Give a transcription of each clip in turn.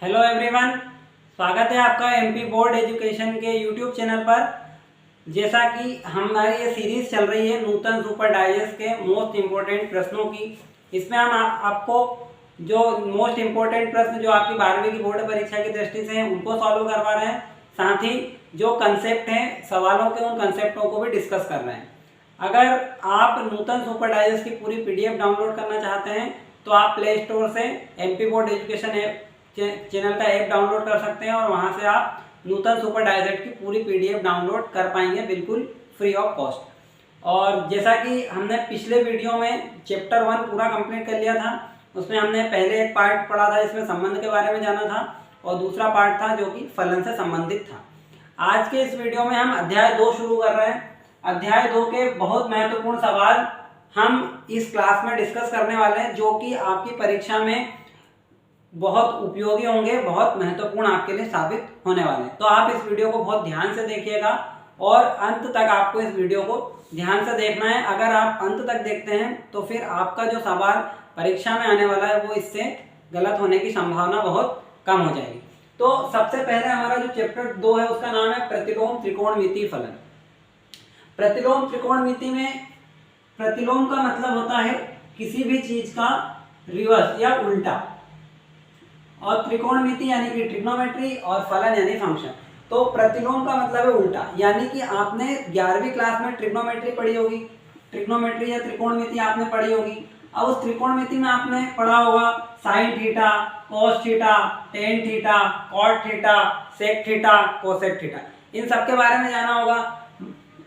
Hello everyone, स्वागत है आपका एमपी बोर्ड एजुकेशन के यूट्यूब चैनल पर। जैसा कि हमारी ये सीरीज चल रही है नूतन सुपर डाइजेस्ट के मोस्ट इम्पोर्टेंट प्रश्नों की, इसमें हम आपको जो मोस्ट इम्पोर्टेंट प्रश्न जो आपकी 12वीं की बोर्ड परीक्षा की दृष्टि से हैं उनको सॉल्व करवा रहे हैं। साथ ही जो कंसेप्ट हैं सवालों के, उन कंसेप्टों को भी डिस्कस कर रहे हैं। अगर आप नूतन सुपर डाइजेस्ट की पूरी पीडीएफ डाउनलोड करना चाहते हैं तो आप प्ले स्टोर से MP board education app channel का ऐप डाउनलोड कर सकते हैं और वहां से आप नूतन सुपर डाइजेस्ट की पूरी पीडीएफ डाउनलोड कर पाएंगे बिल्कुल फ्री ऑफ कॉस्ट। और जैसा कि हमने पिछले वीडियो में चैप्टर 1 पूरा कंप्लीट कर लिया था, उसमें हमने पहले एक पार्ट पढ़ा था इसमें संबंध के बारे में जाना था और दूसरा पार्ट था जो कि फलन से संबंधित था। आज के इस वीडियो में हम अध्याय 2 शुरू कर रहे हैं। अध्याय 2 के बहुत महत्वपूर्ण सवाल हम इस क्लास में डिस्कस करने वाले हैं जो कि आपकी परीक्षा में बहुत उपयोगी होंगे, बहुत महत्वपूर्ण आपके लिए साबित होने वाले हैं। तो आप इस वीडियो को बहुत ध्यान से देखिएगा और अंत तक आपको इस वीडियो को ध्यान से देखना है। अगर आप अंत तक देखते हैं तो फिर आपका जो सवाल परीक्षा में आने वाला है वो इससे गलत होने की संभावना बहुत कम हो जाएगी। तो सबसे पहले हमारा जो चैप्टर 2 है उसका नाम है प्रतिलोम त्रिकोणमितीय फलन। प्रतिलोम त्रिकोणमिति में प्रतिलोम का मतलब होता है किसी भी चीज का रिवर्स या उल्टा, और त्रिकोणमिति यानी कि ट्रिग्नोमेट्री और फलन यानी फंक्शन। तो प्रतिलोम का मतलब है उल्टा, यानी कि आपने 11वीं क्लास में ट्रिग्नोमेट्री पढ़ी होगी, ट्रिग्नोमेट्री या त्रिकोणमिति आपने पढ़ी होगी। अब उस त्रिकोणमिति में आपने पढ़ा होगा sine theta, cos theta, tan theta, cot theta, sec theta, cosec theta, इन सब के बारे में जाना होगा।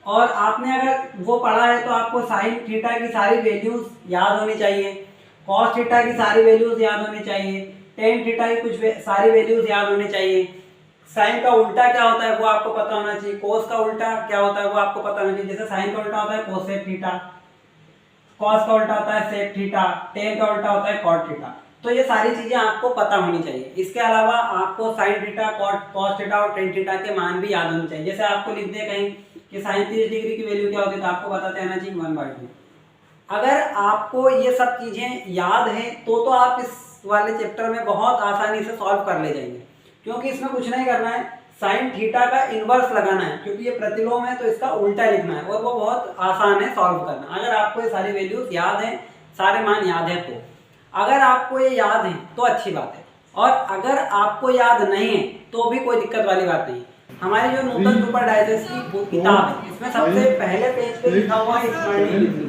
और आपने अगर वो पढ़ा है तो आपको साइन थीटा की सारी वैल्यूज याद होनी चाहिए, कॉस थीटा की सारी वैल्यूज याद होनी चाहिए, टेन थीटा की कुछ सारी वैल्यूज याद होनी चाहिए। साइन का उल्टा क्या होता है वो आपको पता होना चाहिए, कोस का उल्टा क्या होता है वो आपको पता होना चाहिए। जैसे साइन का उल्टा होता है कोसेक थीटा, कॉस का उल्टा होता है सेक थीटा, टेन का उल्टा होता है कॉट थीटा। तो ये सारी चीजें आपको पता होनी चाहिए। इसके अलावा आपको साइन थीटा, कॉस थीटा और टेन थीटा के मान भी याद होने चाहिए। जैसे आपको लिख दे कहीं कि साइन 30 डिग्री की वैल्यू क्या होती है तो आपको बताते आना चाहिए 1/2। अगर आपको ये सब चीजें याद है तो आप इस वाले चैप्टर में बहुत आसानी से सॉल्व कर ले जाएंगे, क्योंकि इसमें कुछ नहीं करना है, साइन थीटा का इनवर्स लगाना है, क्योंकि ये प्रतिलोम है तो इसका उल्टा लिखना है और वो बहुत आसान है सॉल्व करना। अगर आपको ये सारी वैल्यूज याद है, सारे मान याद है, तो अगर आपको ये याद है तो अच्छी बात है, और अगर आपको याद नहीं है तो भी कोई दिक्कत वाली बात नहीं। हमारी जो नूतन सुपर डाइजेस्ट की किताब है इसमें सबसे पहले पेज पे लिखा हुआ है स्मरणीय बिंदु।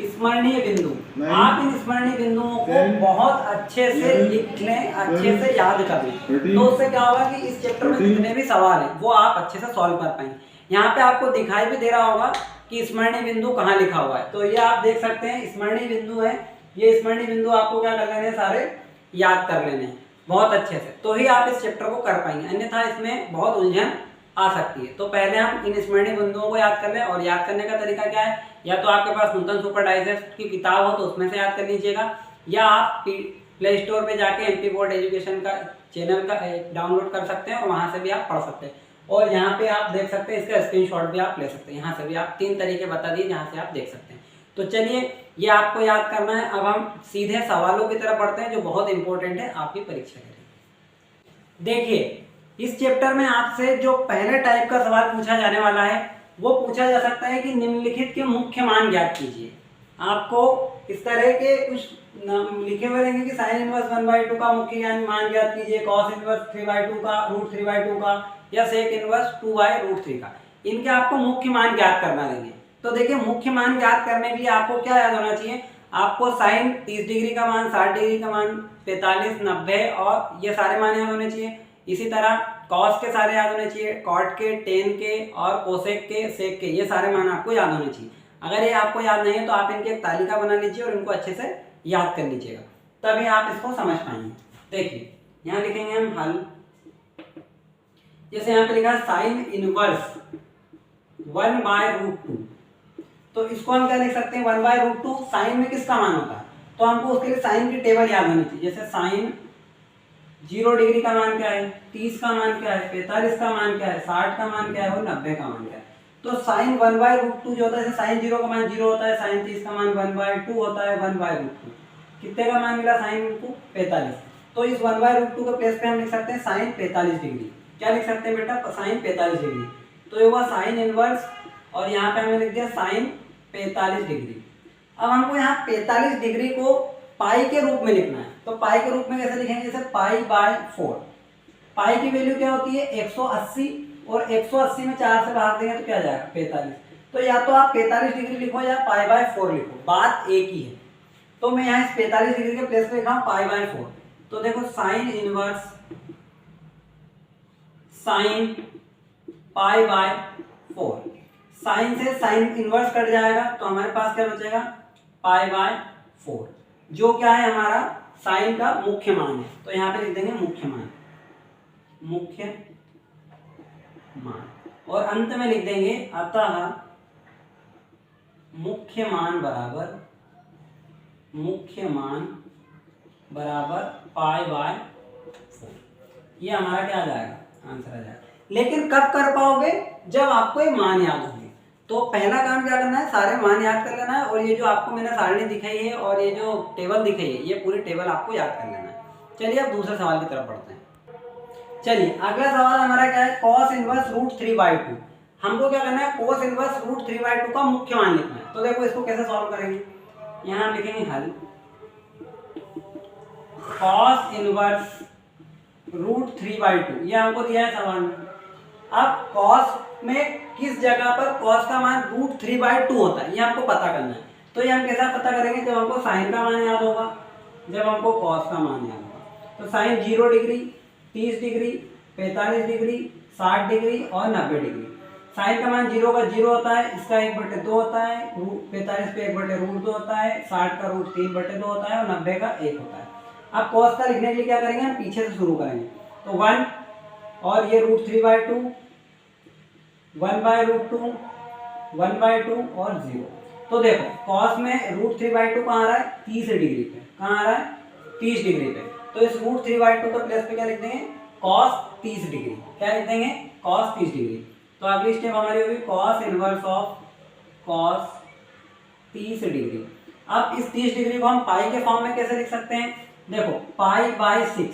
स्मरणीय बिंदु, आप इन स्मरणीय बिंदुओं को बहुत अच्छे से लिख लें, अच्छे से याद कर लें, तो उससे क्या होगा कि इस चैप्टर में जितने भी सवाल हैं वो आप अच्छे से सॉल्व कर पाएंगे। यहाँ पे आपको दिखाई भी दे रहा होगा कि स्मरणीय बिंदु कहाँ लिखा हुआ है, तो ये आप देख सकते हैं स्मरणीय बिंदु है। ये स्मरणीय बिंदु आपको क्या कर लेने, सारे याद कर लेने हैं बहुत अच्छे से, तो ही आप इस चैप्टर को कर पाएंगे, अन्यथा इसमें बहुत उलझन आ सकती है। तो पहले हम इन स्मरणीय बिंदुओं को याद कर लें, और याद करने का तरीका क्या है, या तो आपके पास नूतन सुपर डाइजेस्ट की किताब हो तो उसमें से याद कर लीजिएगा, या आप प्ले स्टोर पे जाके एमपी बोर्ड एजुकेशन का चैनल का डाउनलोड कर सकते हैं और वहां से भी आप पढ़ सकते हैं। और यहाँ पे आप देख सकते हैं, इसका स्क्रीनशॉट भी आप ले सकते हैं, यहाँ से भी आप 3 तरीके बता दिए जहाँ से आप देख सकते हैं। तो चलिए, ये आपको याद करना है। अब हम सीधे सवालों की तरफ बढ़ते हैं जो बहुत इंपॉर्टेंट है आपकी परीक्षा के लिए। देखिए, इस चैप्टर में आपसे जो पहले टाइप का सवाल पूछा जाने वाला है वो पूछा जा सकता है कि निम्नलिखित के मुख्य मान ज्ञात कीजिए। आपको इस तरह के कुछ लिखे हुए रहेंगे कि साइन इनवर्स 1/2 का मुख्य मान ज्ञात कीजिए, कॉस इनवर्स 3/2 का, √3/2 का, या सेक इनवर्स 2/√3 का। इनके आपको मुख्य मान ज्ञात करना रहेंगे। तो देखिए, मुख्य मान ज्ञात करने के लिए आपको क्या याद होना चाहिए, आपको साइन 30 डिग्री का मान, 60 डिग्री का मान, 45, 90 और ये सारे मान याद होने चाहिए। इसी तरह कॉस के सारे याद होने चाहिए, कॉट के, टेन के और कोसेक के, सेक के, ये सारे मान आपको याद होने चाहिए। अगर ये आपको याद नहीं है तो आप इनकी एक तालिका बना लीजिए और इनको अच्छे से याद कर लीजिएगा, तभी आप इसको समझ पाएंगे। देखिए, यहाँ लिखेंगे हम हल। जैसे यहाँ पे लिखा है साइन इनवर्स 1/√2, तो इसको हम क्या लिख सकते हैं, 1/√2 साइन में किसका मान होता है, तो हमको उसके लिए साइन की टेबल याद होनी चाहिए। जैसे साइन 0 डिग्री का मान क्या है, 30 का मान क्या है, 45 का मान क्या है, 60 का मान क्या है और 90 का मान क्या है। तो साइन 1/√2 जो होता है, साइन 0 का मान 0 होता है, साइन 30 का मान 1/2 होता है, 1/√2। कितने का मान मिला साइन को, 45। तो इस 1/√2 के प्लेस पे हम लिख सकते हैं साइन 45 डिग्री। क्या लिख सकते हैं बेटा? Sine 45 degree. तो ये हुआ साइन इनवर्स और यहाँ पे हमने लिख दिया साइन 45 डिग्री। अब हमको यहाँ 45 डिग्री को पाई के रूप में लिखना है। तो पाई के रूप में कैसे लिखेंगे? जैसे पाई/4। पाई की वैल्यू क्या होती है? 180 और 180 में 4 से भाग देंगे तो क्या जाएगा? 45। तो या तो आप 45 डिग्री लिखो या पाई/4 लिखो, बात एक ही है। तो मैं यहाँ इस 45 डिग्री के प्लेस पे लिख रहा हूँ पाई/4। तो देखो साइन इनवर्स साइन पाई/4, साइन से साइन इनवर्स कट जाएगा तो हमारे पास क्या बचेगा? पाई/4, जो क्या है हमारा साइन का मुख्य मान है। तो यहाँ पे लिख देंगे मुख्य मान, मुख्य मान, और अंत में लिख देंगे अतः मुख्य मान बराबर पाई/4। ये हमारा क्या आ जाएगा? आंसर आ जाएगा। लेकिन कब कर पाओगे? जब आपको ये मान याद होंगे। तो पहला काम क्या करना है? सारे मान याद कर लेना है, और ये जो आपको मैंने सारणी दिखाई है और ये जो टेबल दिखाई है, ये पूरी टेबल आपको याद कर लेना है। चलिए अब दूसरे सवाल की तरफ बढ़ते हैं। चलिए अगला सवाल हमारा क्या है? cos inverse √3/2। हमको क्या करना है? cos इनवर्स √3/2 का मुख्य मान लिखना है। तो देखो इसको कैसे सॉल्व करेंगे? यहाँ हम लिखेंगे हल cos इनवर्स √3/2, ये हमको दिया है सवाल में। अब cos में किस जगह पर cos का मान √3/2 होता है, ये हमको पता करना है। तो ये हम कैसा पता करेंगे? जब हमको साइन का मान याद होगा, जब हमको cos का मान याद होगा। तो sine 0 degree, 30 degree, 45 degree, 60 degree और 90 डिग्री। साइन का मान 0 का 0 होता है, इसका 1/2 होता है, 45 पे 1/√2 होता है, 60 का √3/2 होता है और 90 का 1 होता है। अब cos का लिखने के लिए क्या करेंगे? हम पीछे से शुरू करेंगे। तो 1 और ये √3/2, 1/√2, 1/2 और 0। तो देखो cos में √3/2 कहाँ आ रहा है? 30 डिग्री पे। कहाँ आ रहा है? 30 डिग्री पे। तो इस √3/2 के प्लेस पे क्या लिख देंगे? cos 30 degree. क्या लिख देंगे? cos 30 degree. तो अगली स्टेप हमारी होगी cos inverse of cos 30 degree. अब इस 30 डिग्री को हम पाई के फॉर्म में कैसे लिख सकते हैं? देखो पाई/6,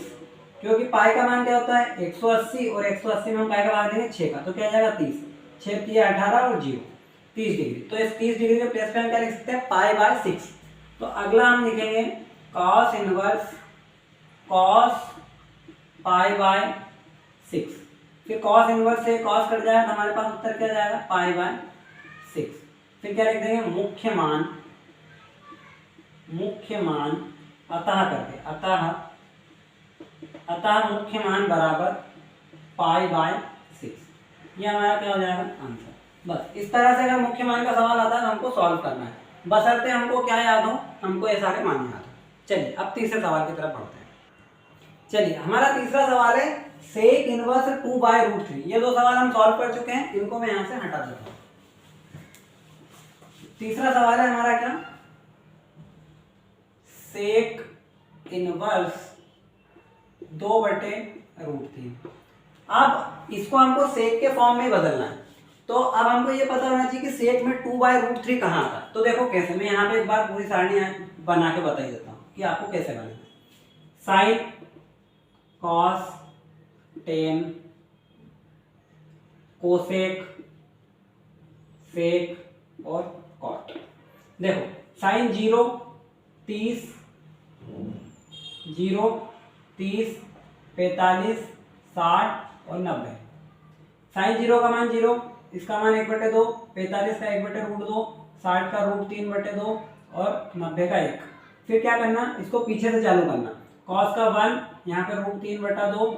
क्योंकि पाई का मान क्या होता है? 180 और 180 में हम पाई का भाग देंगे 6 का, तो क्या आ जाएगा? 30। 6 3 18 और 0 30 डिग्री। तो इस 30 डिग्री के प्लेस पे हम क्या लिख सकते हैं? पाई/6। तो अगला हम लिखेंगे cos इनवर्स cos पाई/6। फिर cos इनवर्स से cos कट जाएगा तो हमारे पास उत्तर क्या जाएगा? पाई/6। फिर क्या लिख देंगे? मुख्य मान अतः करके, अतः मुख्य मान बराबर पाई/6। ये हमारा क्या हो जाएगा? आंसर। बस इस तरह से अगर मुख्य मान का सवाल आता है तो हमको सॉल्व करना है, बशर्ते हमको क्या याद हो? हमको ये सारे मान याद हो। चलिए अब तीसरे सवाल की तरफ बढ़ते हैं। चलिए हमारा तीसरा सवाल है सेक इनवर्स 2/√3। ये दो सवाल हम सॉल्व कर चुके हैं, इनको मैं यहाँ से हटा देता हूँ। तीसरा सवाल है हमारा क्या? Sec inverse 2/√3। अब इसको हमको सेक के फॉर्म में बदलना है। तो अब हमको ये पता होना चाहिए कि सेक में 2/√3 कहाँ आता है। तो देखो कैसे, मैं यहाँ पे एक बार पूरी सारणी बना के बता ही देता हूँ कि आपको कैसे बनाना है। Sine cos tan cosec sec और कॉट। देखो साइन 0 30 0 30 45 60 और 90। साइन 0 का मान 0, इसका मान 1/2, 45 का 1/√2, 60 का √3/2 और 90 का 1। फिर क्या करना? इसको पीछे से चालू करना। कॉस का 1, यहाँ पे √3/2,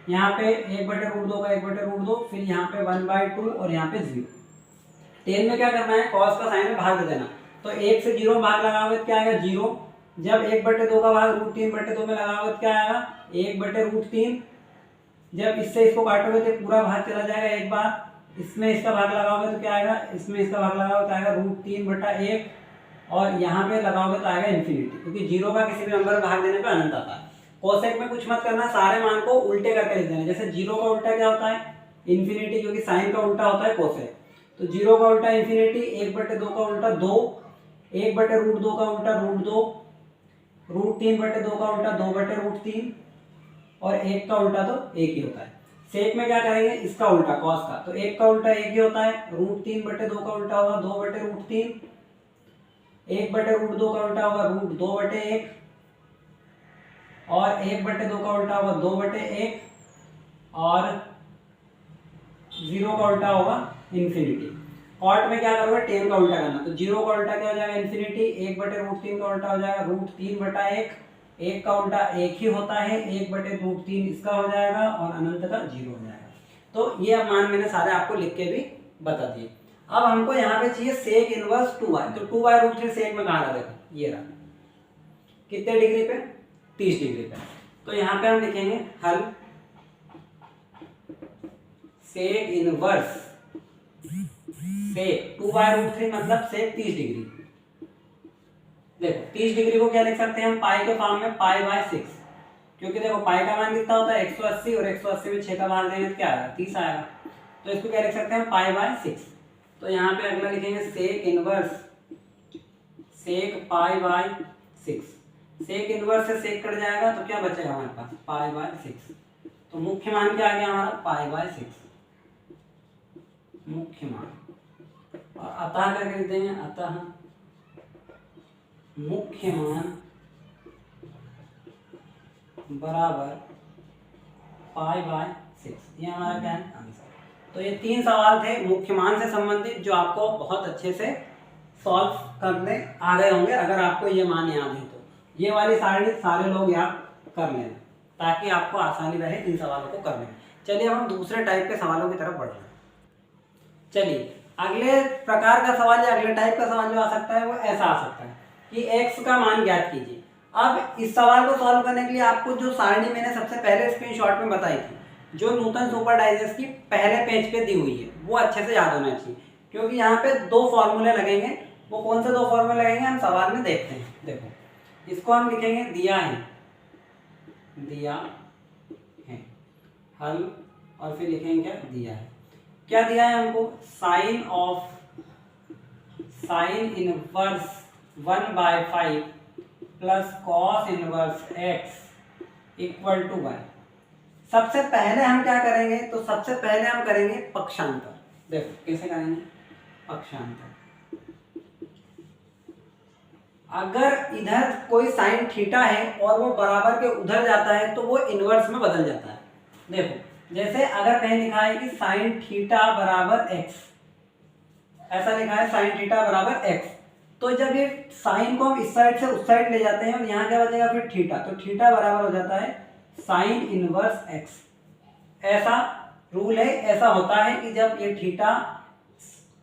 यहाँ पे 1/√2 का 1/√2, फिर यहाँ पे 1/2 और यहाँ पे 0। 10 में क्या करना है? कॉस का साइन में भाग दे देना। तो 1 से 0 में भाग लगाओगे तो क्या आएगा? 0। जब 1/2 का भाग √3/2 में लगाओगे तो क्या आएगा? 1/√3। जब इससे इसको काटोगे तो पूरा भाग चला जाएगा एक बार। इसमें इसका भाग लगाओगे तो क्या आएगा? इसमें इसका भाग लगाओगे तो आएगा √3/1 और यहाँ पे लगाओगे तो आएगा इन्फिनिटी, क्योंकि 0 का किसी भी नंबर भाग देने पे अनंत आता है। कोसेक में कुछ मत करना, सारे मान को उल्टे करके लिख देना। जैसे 0 का उल्टा क्या होता है? इन्फिनिटी, क्योंकि साइन का उल्टा होता है कोसेक। तो 0 का उल्टा इन्फिनिटी, 1/2 का उल्टा 2, 1/√2 का उल्टा √2, √3/2 का उल्टा 2/√3 और 1 का उल्टा तो 1 ही होता है। सेक में क्या करेंगे, इसका उल्टा कॉस का, तो 1 का उल्टा 1 ही होता है। √3/2 का उल्टा होगा 2/√3, 1/√2 का उल्टा होगा √2/1 और 1/2 का उल्टा होगा 2/1 और 0 का उल्टा होगा इन्फिनिटी। कॉट में क्या करोगे, टेन का उल्टा करना, तो 0 का उल्टा क्या हो जाएगा इन्फिनिटी, 1/√3 का उल्टा हो जाएगा √3/1, 1 का उल्टा 1 ही होता है, 1/√3 इसका हो जाएगा और अनंत का 0 हो जाएगा। तो ये अब मान मैंने सारे आपको लिख के भी बता दिए। अब हमको यहाँ पे चाहिए सेक इनवर्स 2y, तो 2y√3 सेक में कहाँ रहा, देखो ये रहा, कितने डिग्री पे, 30 डिग्री पे। तो यहाँ पे हम लिखेंगे हल सेक इनवर्स सेक 2y√3 मतलब सेक 30 डिग्री। देखो 30 डिग्री को क्या लिख सकते हैं हम, पाई के फॉर्म में पाई/6, क्योंकि देखो पाई का मान कितना होता है 180 और 180 में 6 का भाग देंगे तो क्या आएगा 30 आएगा, तो इसको क्या लिख सकते हैं पाई/6। तो यहाँ पे अगला लिखेंगे सेक इनवर्स सेक पाई/6, सेक इनवर्स से सेक कट जाएगा तो क्या बचेगा हमारे पास पाई/6, तो मुख्य मान क्या आ गया हमारा पाई/6 मुख्य मान, और अतः करके लिख देंगे अतः मुख्य मान बराबर पाई/6, ये हमारा क्या है आंसर। तो ये 3 सवाल थे मुख्य मान से संबंधित जो आपको बहुत अच्छे से सॉल्व करने आ गए होंगे, अगर आपको ये मान याद है तो ये वाली सारी सारे लोग याद कर लेना ताकि आपको आसानी रहे इन सवालों को करने में। चलिए हम दूसरे टाइप के सवालों की तरफ बढ़ रहे हैं। चलिए अगले प्रकार का सवाल या अगले टाइप का सवाल जो आ सकता है वो ऐसा आ सकता है कि x का मान ज्ञात कीजिए। अब इस सवाल को सॉल्व करने के लिए आपको जो सारणी मैंने सबसे पहले स्क्रीनशॉट में बताई थी, जो न्यूटन सुपर डाइजेस्ट की पहले पेज पे दी हुई है, वो अच्छे से याद होना चाहिए, क्योंकि यहाँ पे 2 फॉर्मूले लगेंगे। वो कौन से 2 फॉर्मूले लगेंगे हम सवाल में देखते हैं। देखो इसको हम लिखेंगे दिया है हल, और फिर लिखेंगे क्या क्या दिया है हमको, sine inverse 1/5 plus cos inverse x equal to 1। सबसे पहले हम क्या करेंगे, तो सबसे पहले हम करेंगे पक्षांतर। देखो कैसे करेंगे पक्षांतर, अगर इधर कोई साइन थीटा है और वो बराबर के उधर जाता है तो वो इनवर्स में बदल जाता है। देखो जैसे अगर कहीं लिखा है कि साइन थीटा बराबर x, ऐसा लिखा है साइन थीटा बराबर x, तो जब ये साइन को हम इस साइड से उस साइड ले जाते हैं और यहाँ क्या बचेगा फिर थीटा, तो थीटा बराबर हो जाता है साइन इनवर्स x। ऐसा रूल है, ऐसा होता है कि जब ये थीटा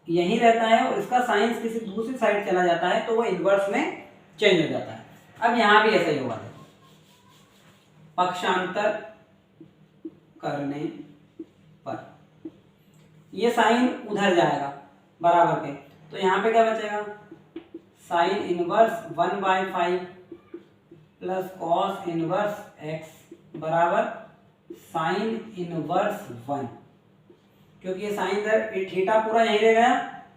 यहीं रहता है और इसका साइन किसी दूसरी साइड चला जाता है तो वो इनवर्स में चेंज हो जाता है। अब यहाँ भी ऐसा ही होगा, पक्षांतर करने पर ये साइन उधर जाएगा बराबर के, तो यहाँ पे क्या बचेगा sign inverse 1/5 plus cos inverse x बराबर साइन इनवर्स 1, क्योंकि ये साइन इधर थीटा पूरा यहीं रह गया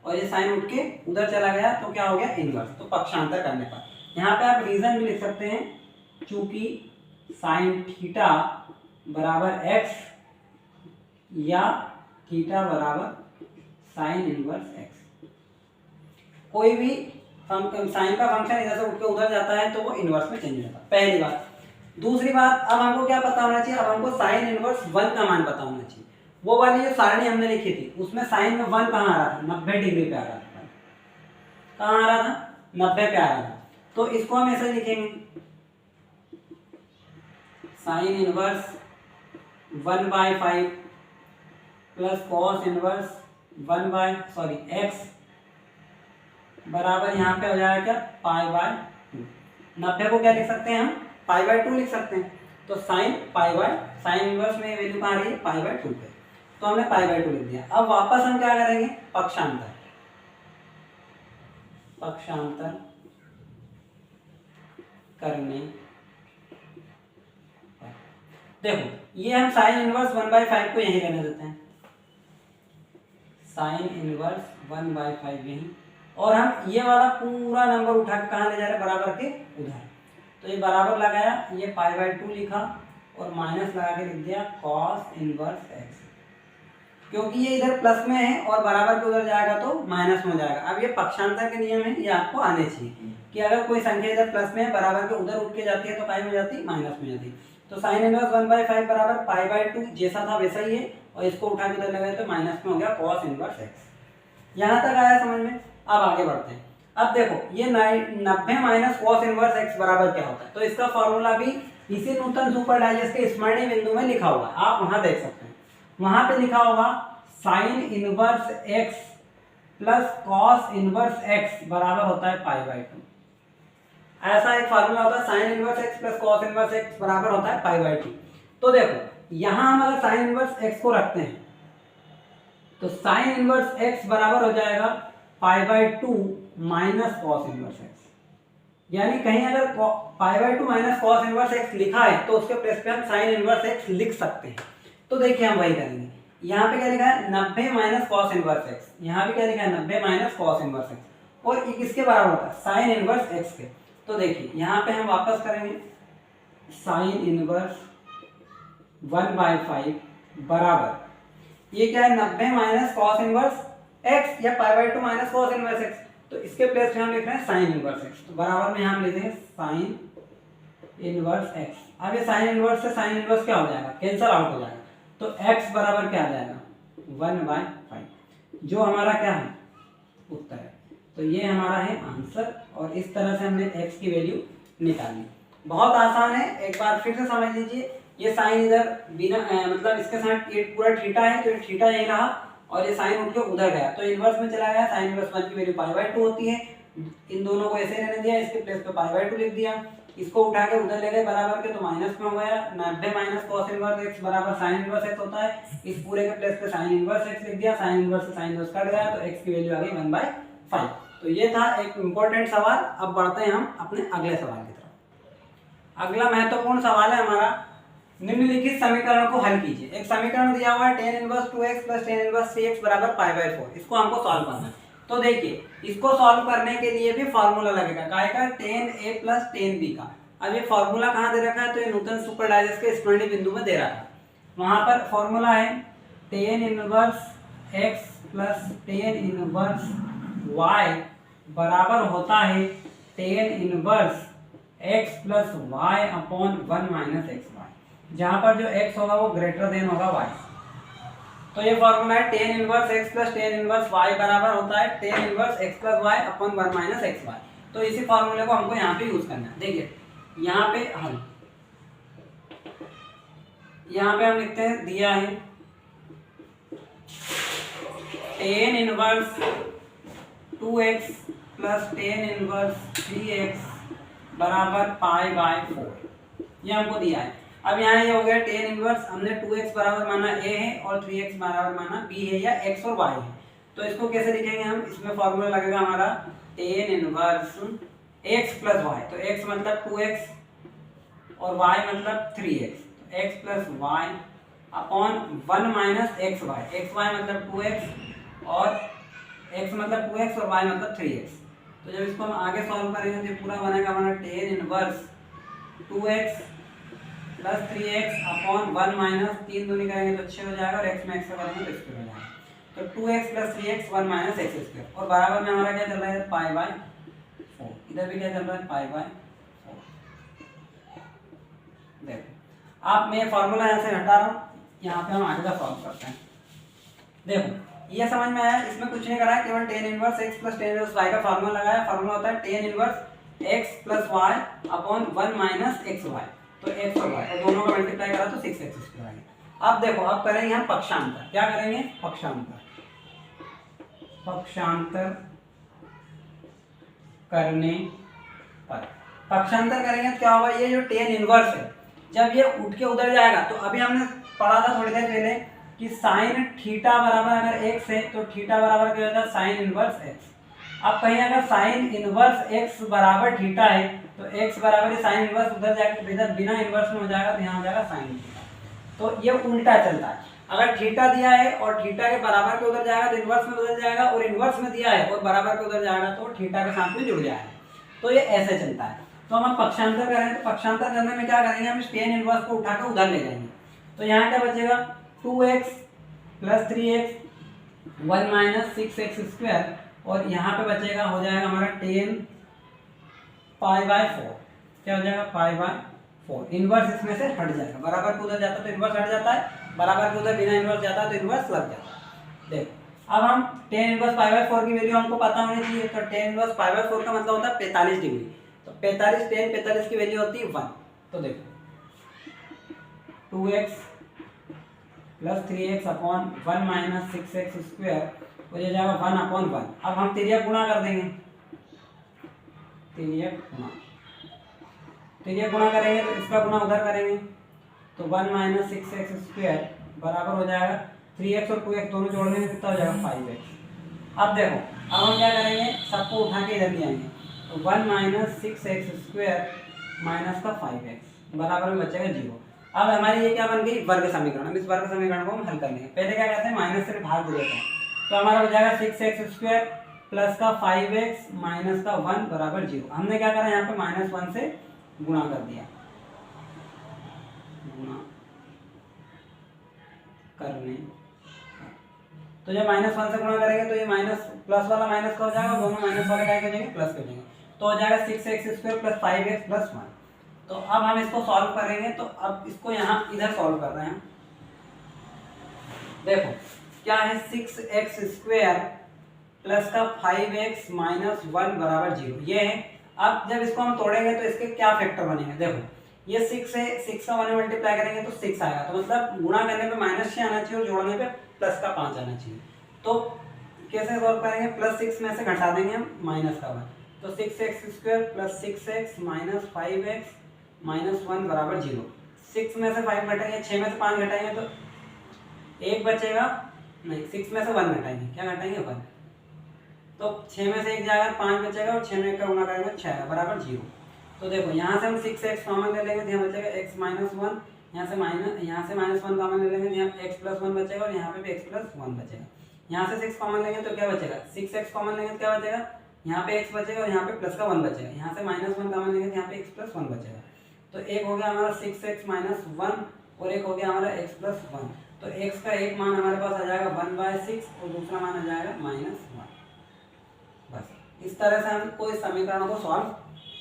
और ये साइन उठ के उधर चला गया तो क्या हो गया इनवर्स। तो पक्षांतर करने पर यहाँ पे आप रीजन भी लिख सकते हैं, चूंकि साइन थीटा बराबर x या थीटा बराबर साइन इनवर्स x, कोई भी साइन का फंक्शन इधर से उठ के उधर जाता है तो वो इनवर्स में चेंज हो जाता है। पहली बात। दूसरी बात, अब हमको क्या पता होना चाहिए, अब हमको साइन इनवर्स 1 का मान पता होना चाहिए। वो वाली जो सारणी हमने लिखी थी उसमें साइन में 1 कहाँ आ रहा था, 90 डिग्री पे आ रहा था। कहाँ आ रहा था, 90 पे आ रहा था। तो इसको हम ऐसे लिखेंगे sign inverse 1/5 plus cos inverse x बराबर यहाँ पे हो जाएगा क्या पाई/2। 90 को क्या लिख सकते हैं हम पाई/2 लिख सकते हैं। तो साइन साइन इनवर्स में वैल्यू कहाँ आ रही है पाई/2 पे, तो हमने पाई/2 लिख दिया। अब वापस हम क्या करेंगे पक्षांतर करने। देखो ये हम साइन इनवर्स 1/5 को यहीं रहने देते हैं, साइन इनवर्स 1/5 यहीं, और हम ये वाला पूरा नंबर उठा के कहाँ ले जा रहे हैं बराबर के उधर। तो ये बराबर लगाया, ये π/2 लिखा और माइनस लगा के लिख दिया cos इनवर्स x, क्योंकि ये इधर प्लस में है और बराबर के उधर जाएगा तो माइनस में हो जाएगा। अब ये पक्षांतर के नियम है, ये आपको आने चाहिए कि अगर कोई संख्या इधर प्लस में है, बराबर के उधर उठ के जाती है तो काय में जाती है, माइनस में जाती है। तो साइन इनवर्स 1/5 बराबर π/2, जैसा था वैसा ही है, और इसको उठा के उधर लगाए तो माइनस में हो गया cos इनवर्स x। यहाँ तक आया समझ में। अब आगे बढ़ते हैं। अब देखो ये 90 माइनस cos इनवर्स x बराबर क्या होता है, तो इसका फॉर्मूला भी इसी नूतन सुपर डाइजेस्ट के स्मरणीय बिंदु में लिखा हुआ है, आप वहां देख सकते हैं। वहां पे लिखा होगा sine inverse x plus cos inverse x बराबर होता है π/2। ऐसा एक फार्मूला होता है, sine inverse x plus cos inverse x बराबर होता है π/2। तो देखो यहां हम अगर साइन इनवर्स x को रखते हैं तो साइन इनवर्स x बराबर हो जाएगा π/2 माइनस cos इनवर्स x। यानी कहीं अगर π/2 माइनस cos इनवर्स x लिखा है तो उसके प्लेस पे हम साइन इनवर्स x लिख सकते हैं। तो देखिए हम वही करेंगे। यहाँ पे क्या लिखा है 90 माइनस cos इनवर्स x, यहाँ पे क्या लिखा है 90 माइनस cos इनवर्स x, और ये किसके बराबर होता है, साइन इनवर्स x के। तो देखिए यहाँ पे हम वापस करेंगे साइन इनवर्स 1/5 बराबर ये क्या है 90 माइनस cos इनवर्स x या π/2 माइनस cos इनवर्स x। तो इसके प्लेस पे हम लिख रहे हैं साइन इनवर्स x। तो बराबर में हम लिखेंगे साइन इनवर्स x। अब ये साइन इनवर्स से साइन इनवर्स क्या हो जाएगा, कैंसिल आउट हो जाएगा। तो x बराबर क्या आ जाएगा 1/5, जो हमारा क्या है उत्तर है। तो ये हमारा है आंसर, और इस तरह से हमने x की वैल्यू निकाली। बहुत आसान है, एक बार फिर से समझ लीजिए। ये साइन इधर बिना मतलब इसके साथ ये पूरा थीटा है, तो ये थीटा यही रहा और ये साइन उठ के उधर गया तो इनवर्स में चला गया। साइन इनवर्स 1 की वैल्यू π/2 होती है। इन दोनों को ऐसे रहने दिया, इसके प्लेस पे π/2 लिख दिया, इसको उठा के उधर ले गए बराबर के तो माइनस में हो गया। 90 माइनस cos इनवर्स x बराबर साइन इनवर्स x होता है। इस पूरे के प्लेस पे साइन इनवर्स x लिख दिया, साइन इनवर्स से साइन इनवर्स कट गया तो x की वैल्यू आ गई 1/5। तो ये था एक इम्पोर्टेंट सवाल। अब बढ़ते हैं हम अपने अगले सवाल की तरफ। अगला महत्वपूर्ण सवाल है हमारा, निम्नलिखित समीकरण को हल कीजिए। एक समीकरण दिया हुआ है tan inverse 2x plus tan inverse 3x बराबर π/4। इसको हमको सॉल्व करना है। तो देखिए इसको सॉल्व करने के लिए भी फॉर्मूला लगेगा, काय का, tan a plus tan b का। अब ये फॉर्मूला कहाँ दे रखा है, तो ये नूतन सुपर डाइजेस्ट के स्मरणीय बिंदु में दे रखा है। वहां पर फॉर्मूला है tan inverse x plus tan inverse y बराबर होता है tan inverse x plus y upon 1 minus x y, जहां पर जो x होगा वो ग्रेटर देन होगा y। तो ये फॉर्मूला है tan inverse x plus tan inverse y बराबर होता है tan inverse x plus y upon 1 minus x y. तो इसी फॉर्मूले को हमको यहाँ पे यूज करना है। देखिए यहाँ पे हम हम लिखते हैं, दिया है tan inverse 2x plus tan inverse 3x बराबर π/4, ये हमको दिया है। अब यहाँ ये हो गया tan इनवर्स, हमने 2x बराबर माना a है और 3x बराबर माना b है, या x और y है। तो इसको कैसे लिखेंगे हम, इसमें फॉर्मूला लगेगा हमारा tan inverse x plus y। तो x मतलब 2x और y मतलब 3x, तो x plus y upon 1 minus x y. X y मतलब 2x और x मतलब 2x और y मतलब 3x। तो जब इसको हम आगे सॉल्व करेंगे तो पूरा बनेगा हमारा tan inverse 2x plus 3x upon 1 minus 3 दूनी करेंगे तो 6 हो जाएगा, और x में x करेंगे तो स्क्वायर हो जाएगा। तो 2x plus 3x 1 minus x square, और बराबर में हमारा क्या चल रहा है π/4। इधर भी क्या चल रहा है π/4। देखो आप मैं फॉर्मूला यहाँ से हटा रहा हूँ, यहाँ पे हम आगे का सॉल्व करते हैं। देखो ये समझ में आया, इसमें कुछ नहीं करा है, केवल tan inverse x plus tan inverse y का फॉर्मूला लगाया। फॉर्मूला होता है tan inverse x plus y upon 1 minus x y. तो x और y और दोनों का मल्टीप्लाई करा तो 6x स्क्वायर आएगा। अब देखो अब करेंगे हम पक्षांतर। क्या करेंगे, पक्षांतर। पक्षांतर करने पर पक्षांतर करेंगे तो क्या होगा, ये जो tan इनवर्स है जब ये उठ के उधर जाएगा, तो अभी हमने पढ़ा था थोड़ी देर पहले कि साइन थीटा बराबर अगर x है तो थीटा बराबर क्या होता है साइन इनवर्स x। अब कहीं अगर साइन इनवर्स x बराबर थीटा है तो x बराबर साइन इनवर्स उधर जाकर इधर बिना इनवर्स में हो जाएगा, तो यहाँ हो जाएगा साइन थीटा। तो ये उल्टा चलता है, अगर थीटा दिया है और थीटा के बराबर के उधर जाएगा तो इनवर्स में बदल जाएगा, और इनवर्स में दिया है और बराबर के उधर जाएगा तो थीटा के साथ में जुड़ जाएगा। तो ये ऐसे चलता है। तो हम पक्षांतर करें तो पक्षांतर करने में क्या करेंगे, हम इस tan इनवर्स को उठाकर उधर ले जाएंगे। तो यहाँ क्या बचेगा 2x plus 3x 1 minus 6x square, और यहाँ पे बचेगा हो जाएगा हमारा tan π/4। क्या हो जाएगा π/4। इनवर्स इसमें से हट जाएगा, बराबर के उधर जाता तो इनवर्स हट जाता है, बराबर के उधर बिना इनवर्स जाता है तो इनवर्स लग जाता है। देखो अब हम tan इनवर्स π/4 की वैल्यू हमको पता होनी चाहिए। तो tan इनवर्स π/4 का मतलब होता है 45 डिग्री। तो 45 tan 45 की वैल्यू होती है 1। तो देखो 2x plus 3x upon 1 minus 6x square हो जाएगा 1/1। अब हम तिर्यक गुणा कर देंगे, तिर्यक गुणा करेंगे तो इसका गुणा उधर करेंगे तो 1 माइनस 6x स्क्वायर बराबर हो जाएगा 3x और 2x दोनों जोड़ देंगे कितना हो जाएगा 5x। अब देखो अब हम क्या करेंगे, सबको उठा के इधर ले आएंगे तो 1 माइनस 6x स्क्वायर माइनस का 5x बराबर में बचेगा 0। अब हमारी ये क्या बन गई, वर्ग समीकरण। अब इस वर्ग समीकरण को हम हल कर लेंगे। पहले क्या करते हैं, माइनस से भाग देते हैं तो हमारा हो जाएगा 6x स्क्वायर प्लस का 5x माइनस का 1 बराबर 0। हमने क्या करा, यहाँ पे -1 से गुणा कर दिया, गुणा करने तो जब -1 से गुणा करेंगे तो ये माइनस प्लस वाला माइनस का हो जाएगा, दोनों माइनस वाले क्या हो जाएंगे प्लस हो जाएंगे। तो हो जाएगा 6x square plus 5x plus 1। तो अब हम इसको सॉल्व करेंगे। तो अब इसको यहाँ इधर सॉल्व कर रहे हैं। देखो क्या है 6x स्क्वायर प्लस का 5x माइनस 1 बराबर 0 ये है। अब जब इसको हम तोड़ेंगे तो इसके क्या फैक्टर बनेंगे, देखो ये 6 है, 6 का 1 मल्टीप्लाई करेंगे तो 6 आएगा। तो मतलब गुणा करने पे -6 आना चाहिए और जोड़ने पे प्लस का 5 आना चाहिए। तो कैसे सॉल्व करेंगे, +6 में से घटा देंगे हम माइनस का 1। तो 6x square plus 6x minus 5x minus 1 बराबर 0। 6 में से 5 घटाएंगे, 6 में से 5 घटाएंगे तो 1 बचेगा, नहीं 6 में से 1 घटाएंगे, क्या घटाएंगे 1। तो 6 में से 1 जाएगा 5 बचेगा और 6 में 1 का गुणा करेंगे 6 बराबर 0। तो देखो यहाँ से हम 6x कॉमन ले लेंगे तो यहाँ बचेगा x माइनस 1, यहाँ से -1 कॉमन ले लेंगे तो यहाँ x प्लस 1 बचेगा और यहाँ पे भी x प्लस 1 बचेगा। यहाँ से 6 कॉमन लेंगे तो क्या बचेगा, 6x कॉमन लेंगे तो क्या बचेगा, यहाँ पे x बचेगा और यहाँ पे प्लस का 1 बचेगा। यहाँ से -1 कॉमन लेंगे तो यहाँ पे x प्लस 1 बचेगा। तो एक हो गया हमारा 6x माइनस 1 और एक हो गया हमारा x प्लस 1। तो x का एक मान हमारे पास आ जाएगा 1/6 और दूसरा मान आ जाएगा -1। बस इस तरह से हमको इस समीकरण को सॉल्व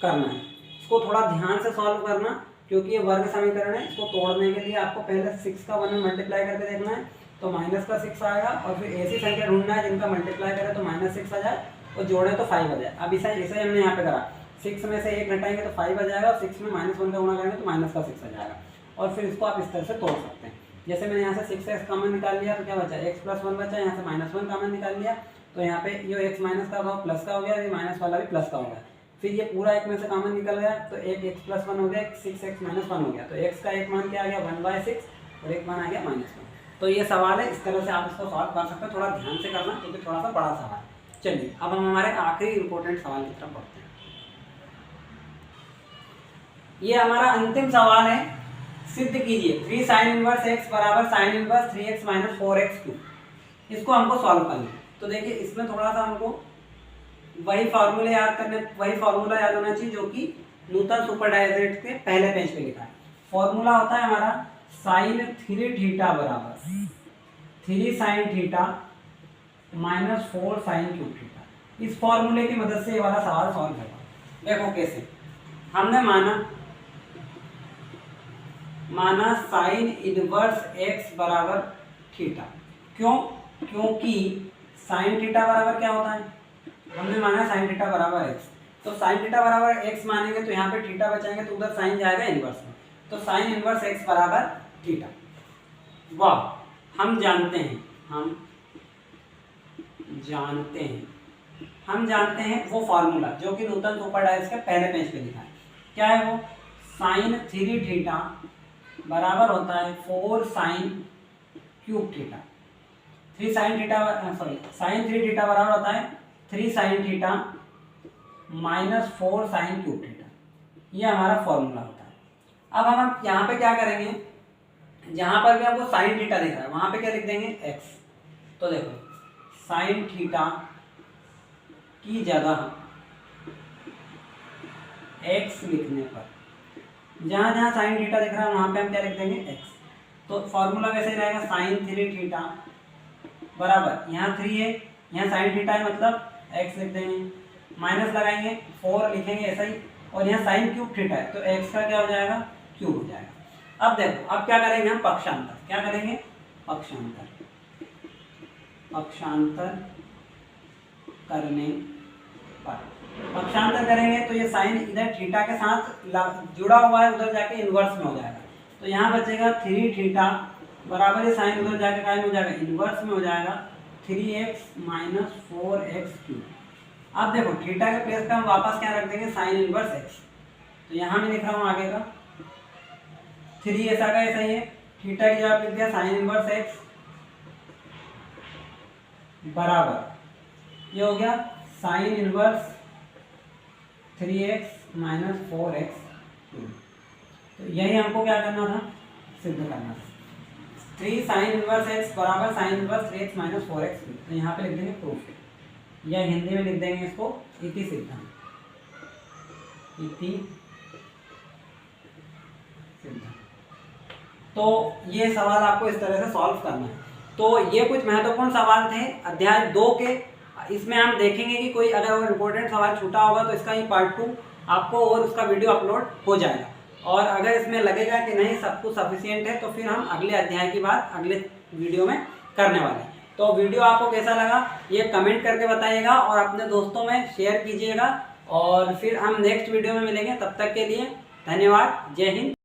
करना है। इसको थोड़ा ध्यान से सॉल्व करना क्योंकि ये वर्ग समीकरण है। इसको तोड़ने के लिए आपको पहले 6 का 1 में मल्टीप्लाई करके देखना है तो माइनस का 6 आएगा, और फिर ऐसी संख्या ढूंढना है जिनका मल्टीप्लाई करें तो -6 आ जाए और जोड़े तो 5 आ जाए। अब इसे हमने यहाँ पे करा, 6 में से 1 घटाएंगे तो 5 आ जाएगा और 6 में -1 का गुणा करेंगे तो माइनस का 6 आ जाएगा। और फिर इसको आप इस तरह से तोड़ सकते हैं। जैसे मैंने यहाँ से 6x कॉमन निकाल लिया तो क्या बचा, x प्लस 1 बचा, यहाँ से -1 कॉमन निकाल लिया तो यहाँ पे ये x माइनस का भाव प्लस का हो गया, ये माइनस वाला भी प्लस का हो गया। फिर ये पूरा एक में से कॉमन निकल गया तो एक x प्लस 1 हो गया, 6x माइनस 1 हो गया। तो x का एक मान क्या आ गया 1/6 और एक मान आ गया -1। तो ये सवाल है, इस तरह से आप इसको सॉल्व कर सकते हैं। थोड़ा ध्यान से करना क्योंकि थोड़ा सा बड़ा सवाल है। चलिए अब हम हमारे आखिरी इंपॉर्टेंट सवाल की तरफ बढ़ते हैं। ये हमारा अंतिम सवाल है, सिद्ध कीजिए 3 sin इनवर्स x बराबर sin inverse 3x minus 4x3। इसको हमको सॉल्व करना है। तो देखिए इसमें थोड़ा सा हमको वही फार्मूला याद होना चाहिए जो कि न्यूटन सुपर डायरेक्ट के पहले पेज पे लिखा है। फॉर्मूला होता है हमारा sin 3 थीटा बराबर 3 sin theta minus 4 sin cube theta. इस फॉर्मूले की मदद से ये वाला सवाल सॉल्व होगा। देखो कैसे, हमने माना sin इनवर्स x बराबर थीटा। क्यों, क्योंकि sin थीटा बराबर क्या होता है, हमने माना sin थीटा बराबर x। तो sin थीटा बराबर x मानेंगे तो यहाँ पे थीटा बचाएंगे तो उधर sin जाएगा इनवर्स में। तो sin इनवर्स x बराबर थीटा। वाह, हम जानते हैं वो फार्मूला जो कि न्यूटन सुपर डायरेक्ट के पहले पेज पे लिखा है। क्या है वो, sin 3 थीटा बराबर होता है 4 sin cube theta. sin 3 theta बराबर होता है 3 sin theta minus 4 sin cube theta. ये हमारा फॉर्मूला होता है। अब हम यहाँ पे क्या करेंगे, जहाँ पर भी आपको sin थीटा दिख रहा है वहाँ पे क्या लिख देंगे x। तो देखो sin थीटा की जगह x लिखने पर, जहाँ जहाँ साइन थीटा दिख रहा है वहाँ पे हम क्या लिख देंगे x। तो फॉर्मूला वैसे ही रहेगा साइन 3 थीटा बराबर, यहाँ 3 है, यहाँ साइन थीटा है मतलब x लिख देंगे, माइनस लगाएंगे 4 लिखेंगे ऐसा ही, और यहाँ साइन क्यूब थीटा है तो x का क्या हो जाएगा क्यूब हो जाएगा। अब देखो अब क्या करेंगे हम पक्षांतर, क्या करेंगे पक्षांतर, पक्षांतर करने पर, पक्षांतर करेंगे तो ये साइन इधर थीटा के साथ जुड़ा हुआ है, उधर जाके इन्वर्स में हो जाएगा, तो यहाँ बचेगा 3 थीटा बराबर, ये साइन उधर जाके क्या हो जाएगा इन्वर्स में हो जाएगा 3x माइनस 4x क्यूब। अब देखो थीटा के प्लेस पे हम वापस क्या रख देंगे साइन इनवर्स x, तो यहाँ मैं लिख रहा हूँ आगे का 3 ऐसा का ऐसा ही है, थीटा की जगह लिख दिया साइन इनवर्स x बराबर, ये हो गया sine inverse 3x minus 4x cube. तो यही हमको क्या करना था सिद्ध करना था, 3 साइन इनवर्स x बराबर sine inverse 3x minus 4x cube. तो यहाँ पे लिख देंगे प्रूफ, या हिंदी में लिख देंगे इसको इति सिद्धांत, इति सिद्धांत। तो ये सवाल आपको इस तरह से सॉल्व करना है। तो ये कुछ महत्वपूर्ण सवाल थे अध्याय 2 के, इसमें हम देखेंगे कि कोई अगर वो इम्पोर्टेंट सवाल छूटा होगा तो इसका ही पार्ट 2 आपको और उसका वीडियो अपलोड हो जाएगा, और अगर इसमें लगेगा कि नहीं सब कुछ सफिशिएंट है तो फिर हम अगले अध्याय की बात अगले वीडियो में करने वाले हैं। तो वीडियो आपको कैसा लगा ये कमेंट करके बताइएगा और अपने दोस्तों में शेयर कीजिएगा, और फिर हम नेक्स्ट वीडियो में मिलेंगे, तब तक के लिए धन्यवाद, जय हिंद।